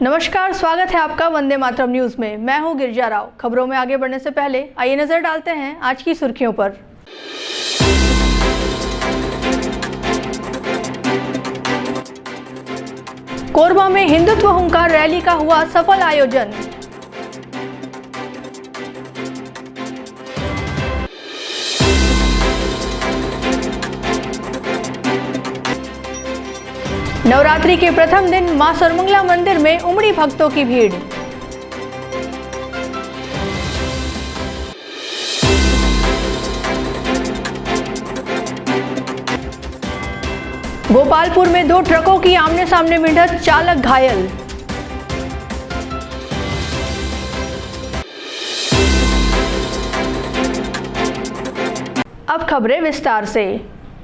नमस्कार, स्वागत है आपका वंदे मातरम न्यूज में। मैं हूं गिरिजा राव। खबरों में आगे बढ़ने से पहले आइए नजर डालते हैं आज की सुर्खियों पर। कोरबा में हिंदुत्व हुंकार रैली का हुआ सफल आयोजन। नवरात्रि के प्रथम दिन मां सर्वमंगला मंदिर में उमड़ी भक्तों की भीड़। गोपालपुर में 2 ट्रकों की आमने सामने भिड़ंत, चालक घायल। अब खबरें विस्तार से।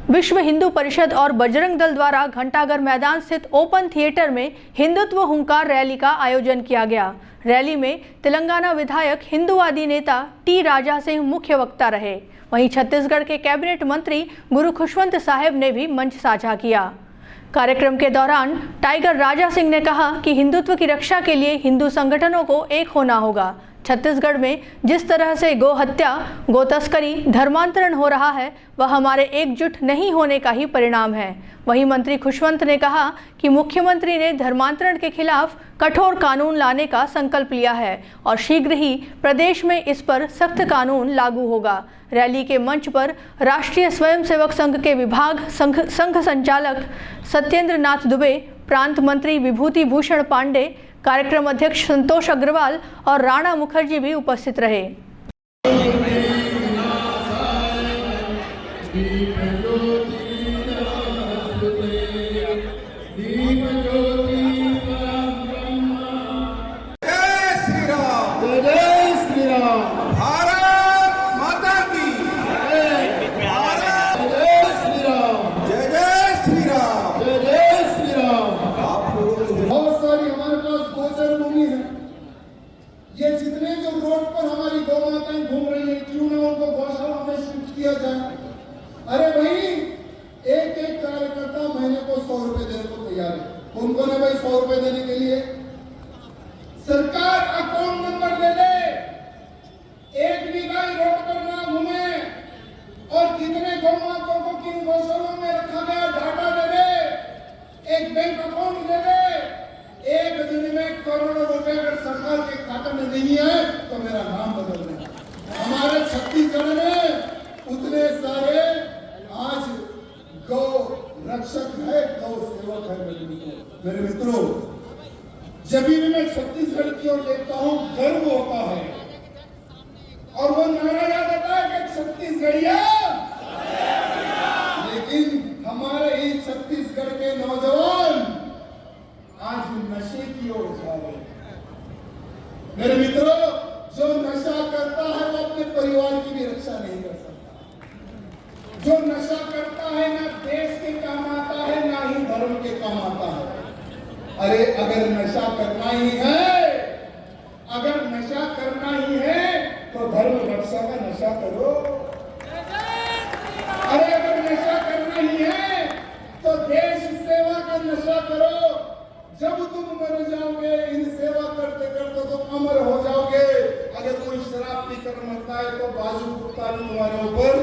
विश्व हिंदू परिषद और बजरंग दल द्वारा घंटाघर मैदान स्थित ओपन थिएटर में हिंदुत्व हुंकार रैली का आयोजन किया गया। रैली में तेलंगाना विधायक हिंदूवादी नेता टी राजा सिंह मुख्य वक्ता रहे। वहीं छत्तीसगढ़ के कैबिनेट मंत्री गुरु खुशवंत साहेब ने भी मंच साझा किया। कार्यक्रम के दौरान टाइगर राजा सिंह ने कहा कि हिंदुत्व की रक्षा के लिए हिंदू संगठनों को एक होना होगा। छत्तीसगढ़ में जिस तरह से गो हत्या, गो तस्करी, धर्मांतरण हो रहा है, वह हमारे एकजुट नहीं होने का ही परिणाम है। वहीं मंत्री खुशवंत ने कहा कि मुख्यमंत्री ने धर्मांतरण के खिलाफ कठोर कानून लाने का संकल्प लिया है और शीघ्र ही प्रदेश में इस पर सख्त कानून लागू होगा। रैली के मंच पर राष्ट्रीय स्वयंसेवक संघ के विभाग संघ संचालक सत्येंद्र नाथ दुबे, प्रांत मंत्री विभूति भूषण पांडे, कार्यक्रम अध्यक्ष संतोष अग्रवाल और राणा मुखर्जी भी उपस्थित रहे। ये जितने जो रोड पर हमारी गौ माताएं घूम रही है, क्यों ना उनको गौशाला में शिफ्ट किया जाए। अरे भाई, एक एक कार्यकर्ता महीने को 100 रुपए देने को तैयार है। कौन कौन है भाई 100 रुपए देने के लिए? सरकार अकाउंट नंबर दे दे, एक भी गाय रोड पर ना घूमे और कितने गौ माताओं को किन गौशालों में रखा गया डाटा दे दे, एक बैंक अकाउंट दे दे। एक दिन में करोड़ों रुपए अगर सरकार के खाते में नहीं है तो मेरा नाम बदल देना। हमारे छत्तीसगढ़ में उतने सारे आज गौ रक्षक है, गौ सेवक है। मेरे मित्रों, जब भी मैं छत्तीसगढ़ की ओर देखता हूँ गर्व होता है और वो नारा याद आता है कि छत्तीसगढ़िया। लेकिन हमारे ही छत्तीसगढ़ के नौजवान आज नशे की ओर जा रहे हैं। मेरे मित्रों, जो नशा करता है वो अपने परिवार की भी रक्षा नहीं कर सकता। जो नशा करता है ना देश के काम आता है ना ही धर्म के काम आता है। अरे अगर नशा करना ही है, अगर नशा करना ही है तो धर्म रक्षा का नशा करो। अरे अगर नशा करना ही है तो देश सेवा का नशा करो। जब तुम मर जाओगे इन सेवा करते करते तो अमर हो जाओगे। अगर कोई शराब पीकर मरता है तो बाजू कुत्ता तुम्हारे ऊपर,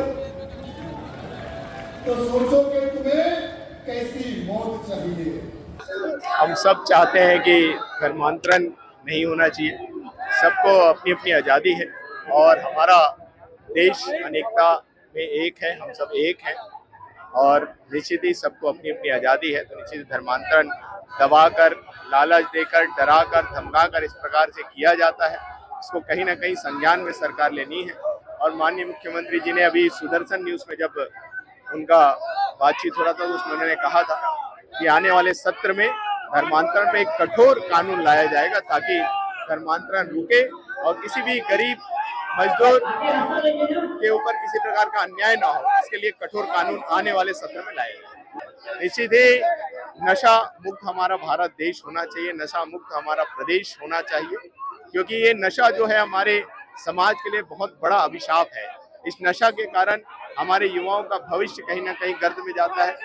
तो सोचो कि तुम्हें कैसी मौत चाहिए। हम सब चाहते हैं कि धर्मांतरण नहीं होना चाहिए। सबको अपनी अपनी आज़ादी है और हमारा देश अनेकता में एक है, हम सब एक हैं और निश्चित ही सबको अपनी अपनी आज़ादी है। तो निश्चित धर्मांतरण दबाकर, लालच देकर, डराकर, धमकाकर इस प्रकार से किया जाता है। इसको कहीं ना कहीं संज्ञान में सरकार लेनी है। और माननीय मुख्यमंत्री जी ने अभी सुदर्शन न्यूज़ में जब उनका बातचीत हो रहा था तो उसमें उन्होंने कहा था कि आने वाले सत्र में धर्मांतरण पे एक कठोर कानून लाया जाएगा ताकि धर्मांतरण रुके और किसी भी गरीब मजदूर के ऊपर किसी प्रकार का अन्याय ना हो। इसके लिए कठोर कानून आने वाले सत्र में लाया जाएगा। निश्चित ही नशा मुक्त हमारा भारत देश होना चाहिए, नशा मुक्त हमारा प्रदेश होना चाहिए, क्योंकि ये नशा जो है हमारे समाज के लिए बहुत बड़ा अभिशाप है। इस नशा के कारण हमारे युवाओं का भविष्य कहीं ना कहीं गर्त में जाता है।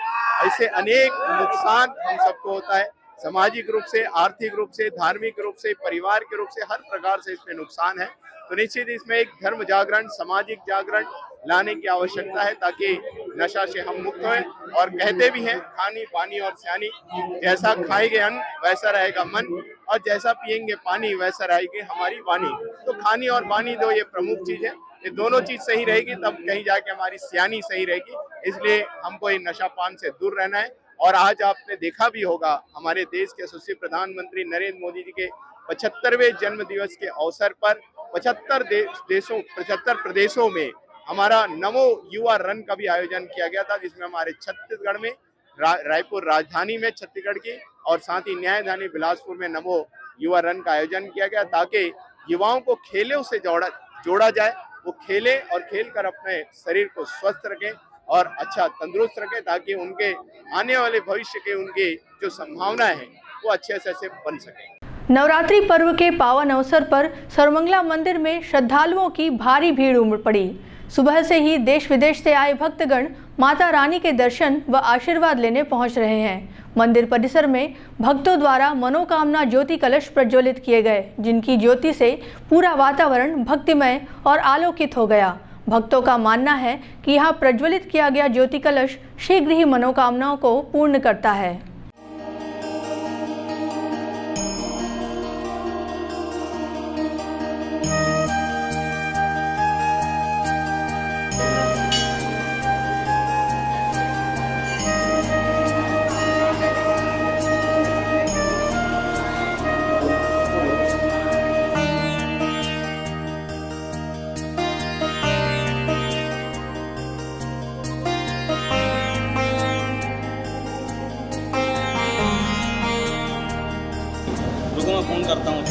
ऐसे अनेक नुकसान हम सबको होता है। सामाजिक रूप से, आर्थिक रूप से, धार्मिक रूप से, परिवार के रूप से हर प्रकार से इसमें नुकसान है। तो निश्चित इसमें एक धर्म जागरण, सामाजिक जागरण लाने की आवश्यकता है ताकि नशा से हम मुक्त हों। और कहते भी हैं खानी पानी और सियानी, जैसा खाएंगे अन्न वैसा रहेगा मन, और जैसा पिएंगे पानी वैसा रहेगी हमारी वाणी। तो खानी और पानी दो ये प्रमुख चीज है, ये दोनों चीज सही रहेगी तब कहीं जाके हमारी सियानी सही रहेगी। इसलिए हमको ये नशा पान से दूर रहना है। और आज आपने देखा भी होगा हमारे देश के यशस्वी प्रधानमंत्री नरेंद्र मोदी जी के 75वें जन्म दिवस के अवसर पर 75 प्रदेशों में हमारा नमो युवा रन का भी आयोजन किया गया था, जिसमें हमारे छत्तीसगढ़ में रायपुर राजधानी में छत्तीसगढ़ की और साथ ही न्यायधानी बिलासपुर में नमो युवा रन का आयोजन किया गया ताकि युवाओं को खेलों से जोड़ा जाए। वो खेले और खेल कर अपने शरीर को स्वस्थ रखें और अच्छा तंदुरुस्त रखें ताकि उनके आने वाले भविष्य के उनकी जो संभावनाएं हैं वो अच्छे से बन सके। नवरात्रि पर्व के पावन अवसर पर सर्वमंगला मंदिर में श्रद्धालुओं की भारी भीड़ उमड़ पड़ी। सुबह से ही देश विदेश से आए भक्तगण माता रानी के दर्शन व आशीर्वाद लेने पहुंच रहे हैं। मंदिर परिसर में भक्तों द्वारा मनोकामना ज्योति कलश प्रज्वलित किए गए, जिनकी ज्योति से पूरा वातावरण भक्तिमय और आलोकित हो गया। भक्तों का मानना है कि यहाँ प्रज्वलित किया गया ज्योति कलश शीघ्र ही मनोकामनाओं को पूर्ण करता है। मैं फोन करता हूँ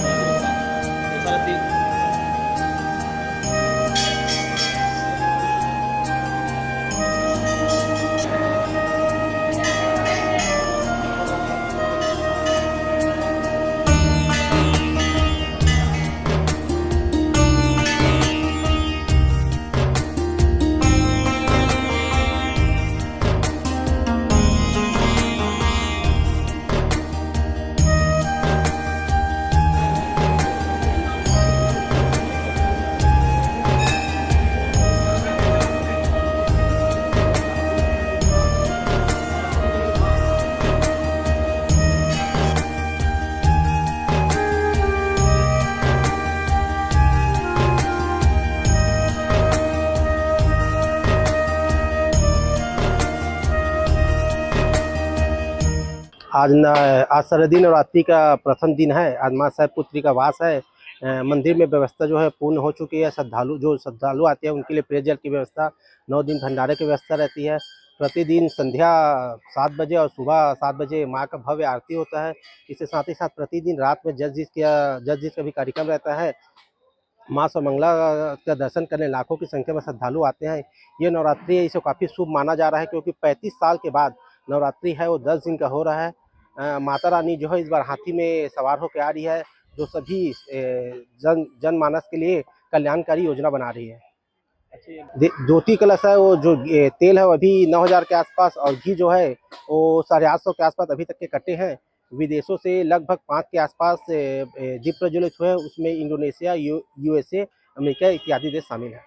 आज सरदी नवरात्रि का प्रथम दिन है। आज माँ साहेब पुत्री का वास है। मंदिर में व्यवस्था जो है पूर्ण हो चुकी है। श्रद्धालु आते हैं उनके लिए पेयजल की व्यवस्था, 9 दिन भंडारे की व्यवस्था रहती है। प्रतिदिन संध्या 7 बजे और सुबह 7 बजे माँ का भव्य आरती होता है। इसके साथ ही साथ प्रतिदिन रात में जस का भी कार्यक्रम रहता है। माँ सर्वमंगला का दर्शन करने लाखों की संख्या में श्रद्धालु आते हैं। ये नवरात्रि इसे काफ़ी शुभ माना जा रहा है क्योंकि 35 साल के बाद नवरात्रि है वो 10 दिन का हो रहा है। माता रानी जो है इस बार हाथी में सवार होकर आ रही है, जो सभी जनमानस के लिए कल्याणकारी योजना बना रही है। ज्योति कलश है वो जो तेल है वो अभी 9000 के आसपास और घी जो है वो 850 के आसपास अभी तक के कट्टे हैं। विदेशों से लगभग 5 के आसपास दीप प्रज्वलित हुए हैं। उसमें इंडोनेशिया, USA, अमेरिका इत्यादि देश शामिल है।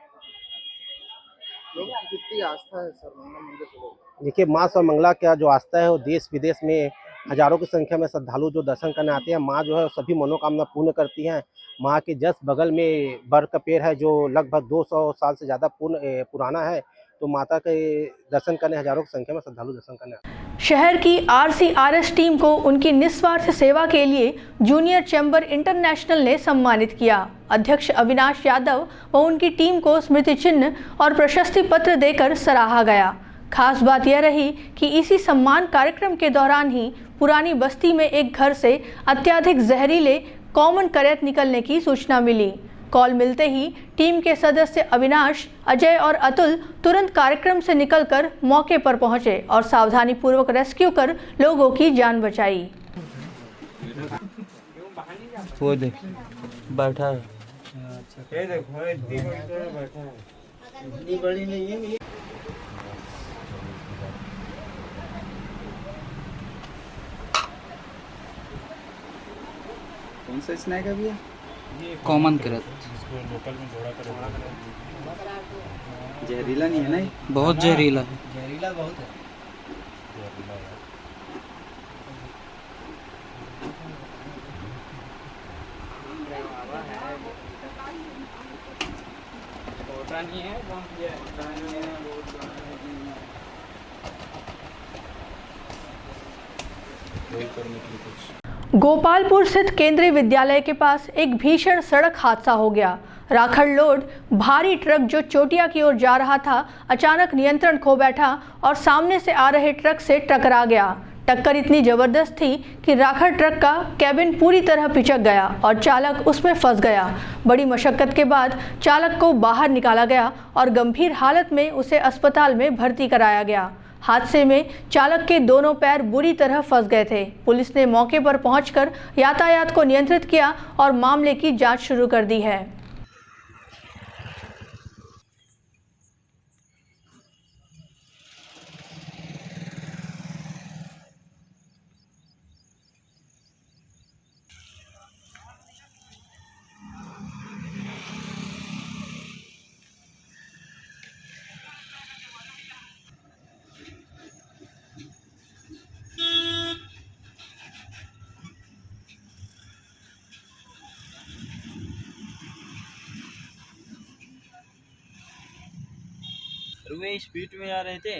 कितनी आस्था है सर्वमंगला मंदिर को? देखिए, माँ सर्वमंगला का जो आस्था है वो देश विदेश में हजारों की संख्या में श्रद्धालु जो दर्शन करने आते हैं। माँ जो है सभी मनोकामना पूर्ण करती हैं। माँ के जस्ट बगल में बर का पेड़ है जो लगभग 200 साल से ज़्यादा पुराना है। तो माता के दर्शन करने हजारों की संख्या में श्रद्धालु दर्शन करने आते हैं। शहर की RCRS टीम को उनकी निस्वार्थ सेवा के लिए जूनियर चैम्बर इंटरनेशनल ने सम्मानित किया। अध्यक्ष अविनाश यादव व उनकी टीम को स्मृति चिन्ह और प्रशस्ति पत्र देकर सराहा गया। खास बात यह रही कि इसी सम्मान कार्यक्रम के दौरान ही पुरानी बस्ती में एक घर से अत्यधिक जहरीले कॉमन करैत निकलने की सूचना मिली। कॉल मिलते ही टीम के सदस्य अविनाश, अजय और अतुल तुरंत कार्यक्रम से निकलकर मौके पर पहुंचे और सावधानी पूर्वक रेस्क्यू कर लोगों की जान बचाई। वो देख बैठा है। इतनी बड़ी नहीं है। कौन सा स्नैक है भैया? कॉमन करत जहरीला नहीं है ना ये? बहुत जहरीला है। जहरीला बहुत है। गोपालपुर स्थित केंद्रीय विद्यालय के पास एक भीषण सड़क हादसा हो गया। राखड़ लोड भारी ट्रक जो चोटिया की ओर जा रहा था अचानक नियंत्रण खो बैठा और सामने से आ रहे ट्रक से टकरा गया। टक्कर इतनी जबरदस्त थी कि राखड़ ट्रक का कैबिन पूरी तरह पिचक गया और चालक उसमें फंस गया। बड़ी मशक्कत के बाद चालक को बाहर निकाला गया और गंभीर हालत में उसे अस्पताल में भर्ती कराया गया। हादसे में चालक के दोनों पैर बुरी तरह फंस गए थे। पुलिस ने मौके पर पहुंचकर यातायात को नियंत्रित किया और मामले की जांच शुरू कर दी है। वे स्पीड में आ रहे थे,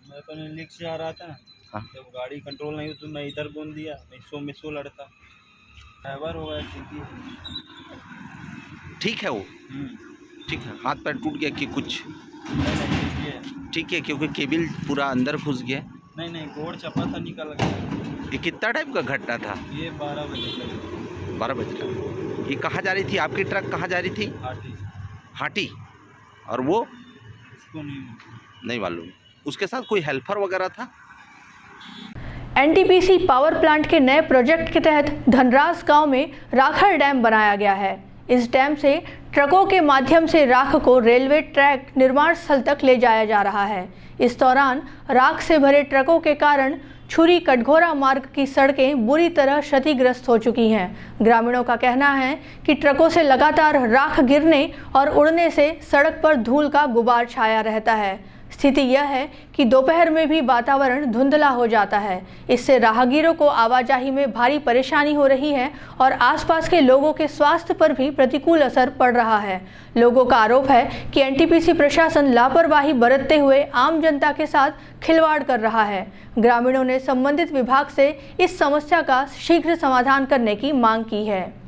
मैं अपने लिख से आ रहा था। जब गाड़ी कंट्रोल नहीं हुई तो मैं इधर बोल दिया, मैं सो लड़ता। ड्राइवर हो गया ठीक है वो ठीक है। हाथ पैर टूट गया कि कुछ? ठीक है क्योंकि केबिल पूरा अंदर घुस गया। नहीं गोड़ चपा था, निकल गया। ये कितना टाइम का घटना था? ये 12 बजे 12 बजे का। ये कहाँ जा रही थी? आपकी ट्रक कहाँ जा रही थी? हाटी। और वो नहीं मालूम। उसके साथ कोई हेल्पर वगैरह था? एनटीपीसी पावर प्लांट के नए प्रोजेक्ट के तहत धनराज गांव में राखड़ डैम बनाया गया है। इस डैम से ट्रकों के माध्यम से राख को रेलवे ट्रैक निर्माण स्थल तक ले जाया जा रहा है। इस दौरान राख से भरे ट्रकों के कारण छुरी कटघोरा मार्ग की सड़कें बुरी तरह क्षतिग्रस्त हो चुकी हैं। ग्रामीणों का कहना है कि ट्रकों से लगातार राख गिरने और उड़ने से सड़क पर धूल का गुबार छाया रहता है। स्थिति यह है कि दोपहर में भी वातावरण धुंधला हो जाता है। इससे राहगीरों को आवाजाही में भारी परेशानी हो रही है और आसपास के लोगों के स्वास्थ्य पर भी प्रतिकूल असर पड़ रहा है। लोगों का आरोप है कि एनटीपीसी प्रशासन लापरवाही बरतते हुए आम जनता के साथ खिलवाड़ कर रहा है। ग्रामीणों ने संबंधित विभाग से इस समस्या का शीघ्र समाधान करने की मांग की है।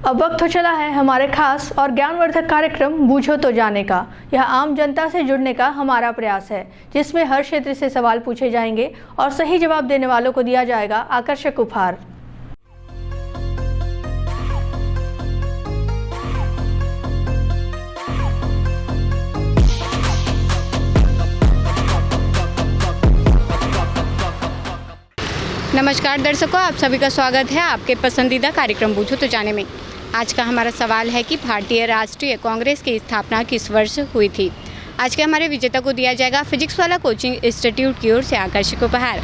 अब वक्त हो चला है हमारे खास और ज्ञानवर्धक कार्यक्रम बूझो तो जाने का। यह आम जनता से जुड़ने का हमारा प्रयास है, जिसमें हर क्षेत्र से सवाल पूछे जाएंगे और सही जवाब देने वालों को दिया जाएगा आकर्षक उपहार। नमस्कार दर्शकों, आप सभी का स्वागत है आपके पसंदीदा कार्यक्रम बूझो तो जाने में। आज का हमारा सवाल है कि भारतीय राष्ट्रीय कांग्रेस की स्थापना किस वर्ष हुई थी। आज के हमारे विजेता को दिया जाएगा फिजिक्स वाला कोचिंग इंस्टीट्यूट की ओर से आकर्षक उपहार।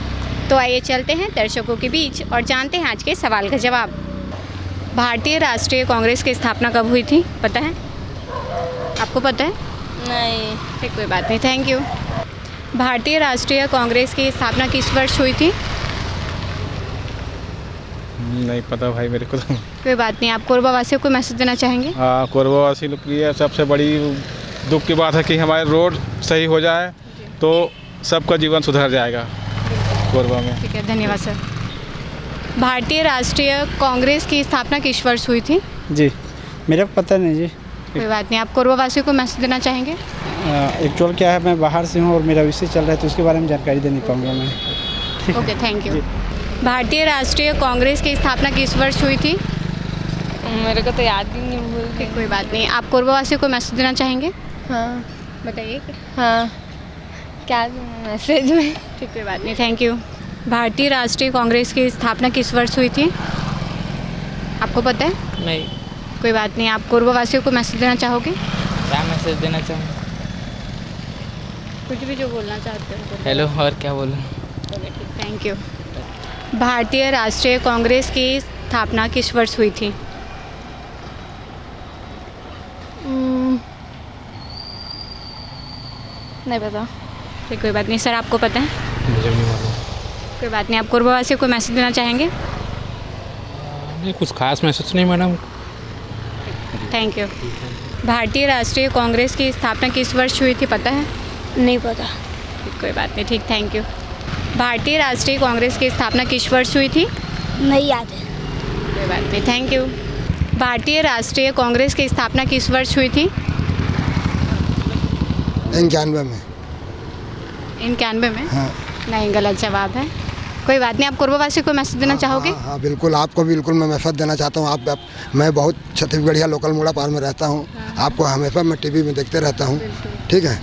तो आइए चलते हैं दर्शकों के बीच और जानते हैं आज के सवाल का जवाब। भारतीय राष्ट्रीय कांग्रेस की स्थापना कब हुई थी, पता है? आपको पता है? नहीं। ठीक, कोई बात नहीं, थैंक यू। भारतीय राष्ट्रीय कांग्रेस की स्थापना किस वर्ष हुई थी? नहीं पता भाई मेरे को तो। कोई बात नहीं, आप कोरबा वासियों को मैसेज देना चाहेंगे? हाँ, कोरबा वासी लोग की ये सबसे बड़ी दुख की बात है कि हमारे रोड सही हो जाए तो सबका जीवन सुधर जाएगा कोरबा में। ठीक है, धन्यवाद सर। भारतीय राष्ट्रीय कांग्रेस की स्थापना किस वर्ष हुई थी? जी मेरे को पता नहीं जी। कोई बात नहीं, आप कोरबा वासियों को मैसेज देना चाहेंगे? एक्चुअल क्या है, मैं बाहर से हूँ और मेरा विषय चल रहा है तो उसके बारे में जानकारी दे नहीं पाऊँगा मैं। Okay, thank you. भारतीय राष्ट्रीय कांग्रेस की स्थापना किस वर्ष हुई थी? मेरे को तो याद ही नहीं। ठीक, कोई बात नहीं, आप कोरबा वासियों को मैसेज देना चाहेंगे? हाँ बताइए। हाँ, क्या मैसेज में? ठीक, कोई बात नहीं, थैंक यू। भारतीय राष्ट्रीय कांग्रेस की स्थापना किस वर्ष हुई थी? आपको पता है? नहीं। कोई बात नहीं, आप कोरबा वासियों को मैसेज देना चाहोगे? क्या मैसेज देना चाहूँगा? कुछ भी जो बोलना चाहते हो। हेलो, और क्या बोलूँ? ओके, ठीक, थैंक यू। भारतीय राष्ट्रीय कांग्रेस की स्थापना किस वर्ष हुई थी? नहीं पता। ठीक, कोई बात नहीं। सर, आपको पता है? मुझे नहीं मालूम। कोई बात नहीं, आप कोरबा वासियों को मैसेज देना चाहेंगे? नहीं, कुछ खास मैसेज नहीं मैडम। Thank you. भारतीय राष्ट्रीय कांग्रेस की स्थापना किस वर्ष हुई थी, पता है? नहीं पता। ठीक, कोई बात नहीं, ठीक, थैंक यू। भारतीय राष्ट्रीय कांग्रेस की स्थापना किस वर्ष हुई थी? नहीं याद है। कोई बात नहीं, थैंक यू। भारतीय राष्ट्रीय कांग्रेस की स्थापना किस वर्ष हुई थी? 91 में। 91 में? हाँ। नहीं, गलत जवाब है। कोई बात नहीं, आप कोरबा वासियों को मैसेज देना चाहोगे? हाँ, बिल्कुल, आपको बिल्कुल मैं मैसेज देना चाहता हूँ। आप मैं बहुत छत्तीसगढ़िया लोकल मोड़ा पार में रहता हूँ। आपको हमेशा मैं टीवी में देखते रहता हूँ। ठीक है,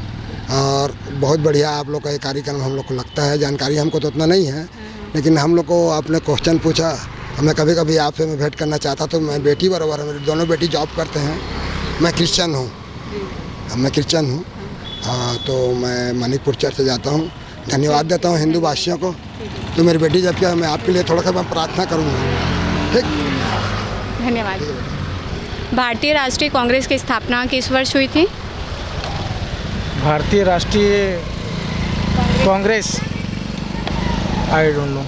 और बहुत बढ़िया आप लोग का ये कार्यक्रम हम लोग को लगता है। जानकारी हमको तो उतना नहीं है, लेकिन हम लोग को आपने क्वेश्चन पूछा, मैं कभी कभी आपसे मैं भेंट करना चाहता। तो मैं बेटी बराबर है, मेरी दोनों बेटी जॉब करते हैं। मैं क्रिश्चियन हूँ, हाँ, तो मैं मणिपुर चर्च से जाता हूँ। धन्यवाद देता हूँ हिंदू भाषियों को। तो मेरी बेटी जब क्या, मैं आपके लिए थोड़ा सा मैं प्रार्थना करूँगा। ठीक, धन्यवाद। भारतीय राष्ट्रीय कांग्रेस की स्थापना किस वर्ष हुई थी? भारतीय राष्ट्रीय कांग्रेस, आई डोंट नो।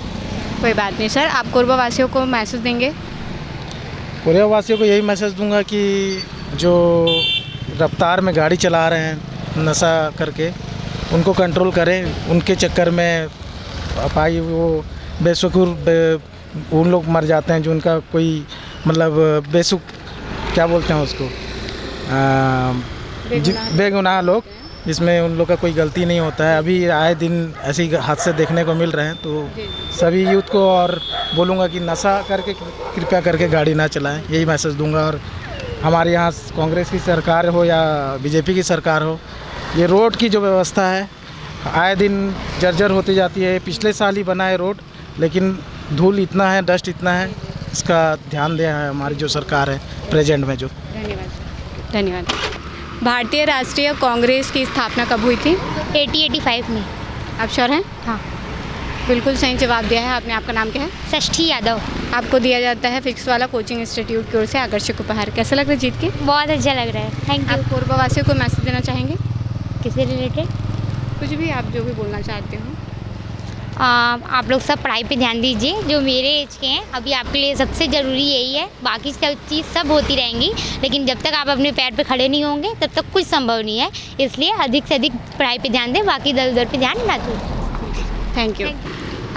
कोई बात नहीं सर, आप कोरबा वासियों को मैसेज देंगे? कोरबा वासियों को यही मैसेज दूंगा कि जो रफ्तार में गाड़ी चला रहे हैं नशा करके, उनको कंट्रोल करें। उनके चक्कर में अपाई वो बेशुकुर उन लोग मर जाते हैं जो उनका कोई मतलब क्या बोलते हैं उसको, बेगुनाह लोग, जिसमें उन लोग का कोई गलती नहीं होता है। अभी आए दिन ऐसे ही हादसे देखने को मिल रहे हैं। तो सभी यूथ को और बोलूँगा कि नशा करके कृपया करके गाड़ी ना चलाएं, यही मैसेज दूंगा। और हमारे यहाँ कांग्रेस की सरकार हो या बीजेपी की सरकार हो, ये रोड की जो व्यवस्था है आए दिन जर्जर होती जाती है। पिछले साल ही बना है रोड, लेकिन धूल इतना है, डस्ट इतना है, इसका ध्यान दें हमारी जो सरकार है प्रेजेंट में जो। धन्यवाद। धन्यवाद। भारतीय राष्ट्रीय कांग्रेस की स्थापना कब हुई थी? 85 में। आप श्योर हैं? हाँ। बिल्कुल सही जवाब दिया है आपने। आपका नाम क्या है? षष्ठी यादव। आपको दिया जाता है फिजिक्स वाला कोचिंग इंस्टीट्यूट की ओर से आकर्षक उपहार। कैसा लग रहा है जीत के? बहुत अच्छा लग रहा है, थैंक यू। आप कोरबा वासियों को मैसेज देना चाहेंगे? किससे रिलेटेड? कुछ भी, आप जो भी बोलना चाहते हो। आप लोग सब पढ़ाई पे ध्यान दीजिए। जो मेरे एज के हैं, अभी आपके लिए सबसे ज़रूरी यही है। बाकी सब चीज़ सब होती रहेंगी, लेकिन जब तक आप अपने पैर पे खड़े नहीं होंगे तब तक कुछ संभव नहीं है। इसलिए अधिक से अधिक पढ़ाई पे ध्यान दें, बाकी इधर उधर पे ध्यान ना दें। Thank you.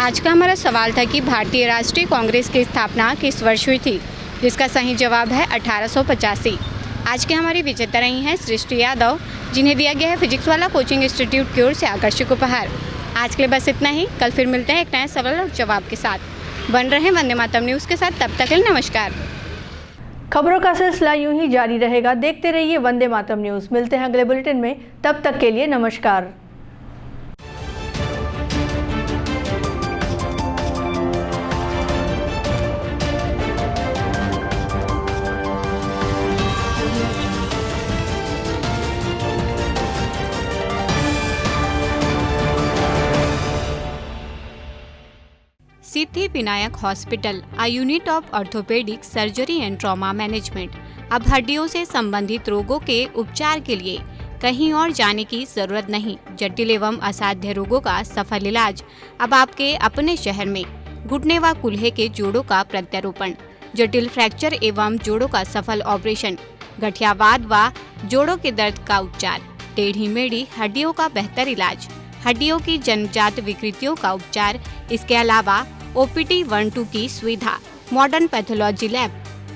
आज का हमारा सवाल था कि भारतीय राष्ट्रीय कांग्रेस की स्थापना किस वर्ष हुई थी, जिसका सही जवाब है 1885। आज के हमारी विजेता रही हैं सृष्टि यादव, जिन्हें दिया गया है फिजिक्स वाला कोचिंग इंस्टीट्यूट की ओर से आकर्षक उपहार। आज के लिए बस इतना ही। कल फिर मिलते हैं एक नए सवाल और जवाब के साथ। बन रहे वंदे मातरम न्यूज़ के साथ, तब तक के लिए नमस्कार। खबरों का सिलसिला यूं ही जारी रहेगा। देखते रहिए वंदे मातरम न्यूज़। मिलते हैं अगले बुलेटिन में, तब तक के लिए नमस्कार। Siddhi Vinayak hospital, a unit of orthopaedic surgery and trauma management. अब हड्डियों से संबंधित रोगों के उपचार के लिए कहीं और जाने की जरूरत नहीं। जटिल एवं असाध्य रोगों का सफल इलाज अब आपके अपने शहर में। घुटने व कूल्हे के जोड़ों का प्रत्यारोपण, जटिल फ्रैक्चर एवं जोड़ों का सफल ऑपरेशन, गठियावाद व जोड़ों के दर्द का उपचार, टेढ़ी मेढ़ी हड्डियों का बेहतर इलाज, हड्डियों की जन्मजात विकृतियों का उपचार। इसके अलावा OPD 1-2 की सुविधा, modern pathology lab,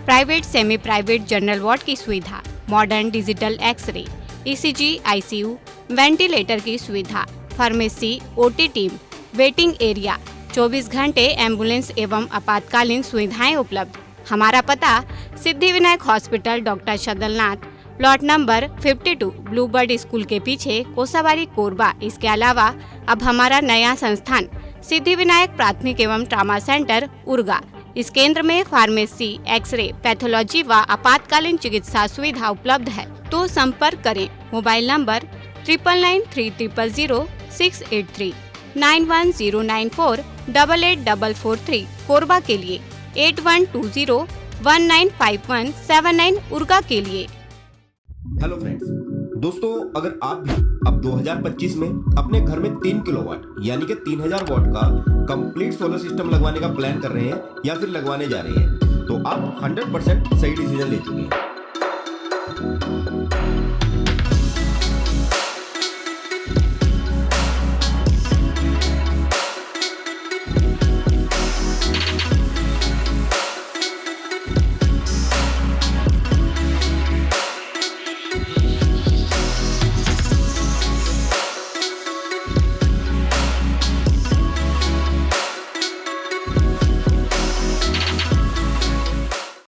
private semi private general ward की सुविधा, modern digital X-ray, ECG, ICU, ventilator की सुविधा, pharmacy, OT team, waiting area, 24 घंटे एम्बुलेंस एवं आपातकालीन सुविधाएं उपलब्ध। हमारा पता Siddhivinayak hospital, doctor Shadalnath, plot number 52, Bluebird school के पीछे, कोसाबारी, कोरबा। इसके अलावा अब हमारा नया संस्थान सिद्धिविनायक प्राथमिक एवं ट्रामा सेंटर, उर्गा। इस केंद्र में फार्मेसी, एक्सरे, पैथोलॉजी व आपातकालीन चिकित्सा सुविधा उपलब्ध है। तो संपर्क करें मोबाइल नंबर 9993000683, 9109488443, कोरबा के लिए 8120195179, उर्गा के लिए। हेलो फ्रेंड्स, दोस्तों अगर आप भी अब 2025 में अपने घर में 3 किलोवाट यानी कि 3000 वाट का कंप्लीट सोलर सिस्टम लगवाने का प्लान कर रहे हैं या फिर लगवाने जा रहे हैं, तो आप 100% सही डिसीजन ले चुके हैं।